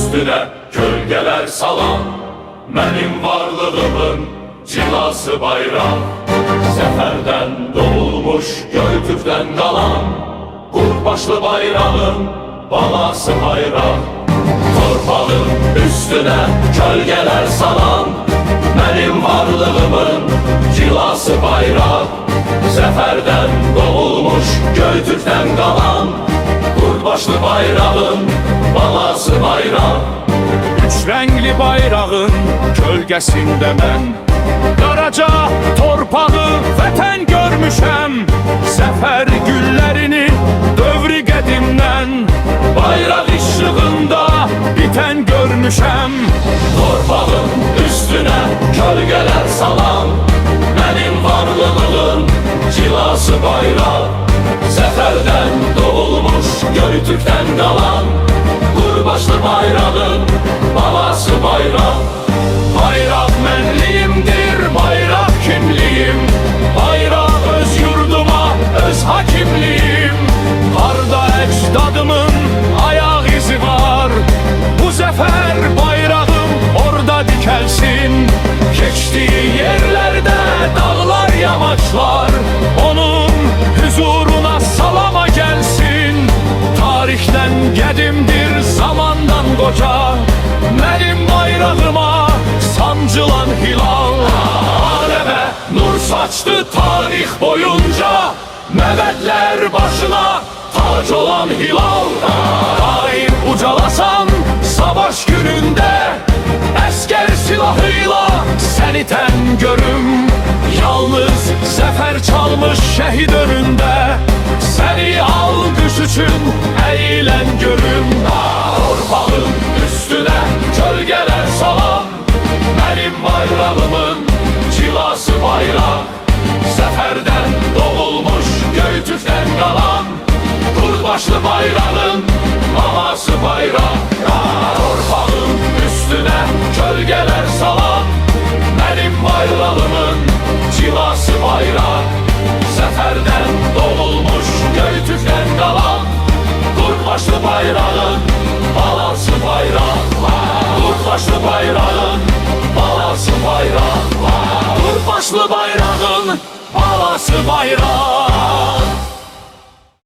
üstüne gölgeler salan, benim varlığımın cilası bayrak. Seferden doğulmuş Göytürk'ten kalan, kurbaşlı bayrağın balası bayrak. Torpağın üstüne gölgeler salan, benim varlığımın cilası bayrak. Seferden doğulmuş Göytürk'ten kalan, kurbaşlı bayrağın balası bayrak. Üç renkli bayrağın kölgesinde ben Qaraca torpağı vətən görmüşəm. Səfər güllərini dövrü qədimdən bayraq işığında bitən görmüşəm. Torpağın üstüne gölgeler salan, benim varlığımın cilası bayrak. Seferden doğulmuş Göytürk'ten kalan, kurbaşlı bayrağın balası bayrak. Bayrak mənliyimdir, bayrak kimliyim. Bayrak öz yurduma, öz hakimliyim. Harda əcdadımın ayaq izi var. Bu zəfər bayrağım orada dikəlsin. Keçdiyi yerlərdə dağlar, yamaçlar onun huzuruna salama gəlsin. Tarixdən qədimdir, zamandan qoca, mənim bayrağıma sancılan hilal. Aleme nur saçtı tarih boyunca, məbədlər başına tac olan hilal. Daim ucalasan savaş gününde, əskər silahıyla səni tən görüm. Yalnız zəfər çalmış şəhid önündə, səni alqış üçün əylən görüm. Torpağın üstüne gölgeler salan, benim bayrağımın cilası bayrak. Seferden doğulmuş Göytürk'ten kalan, kurbaşlı bayrağın balası bayrak. Torpağın üstüne gölgeler salan, benim bayrağımın cilası bayrak. Seferden doğulmuş Göytürk'ten kalan, kurbaşlı bayrağın balası bayrak. Kurbaşlı bayrağın balası bayrak. Kurbaşlı bayrağın balası bayrak.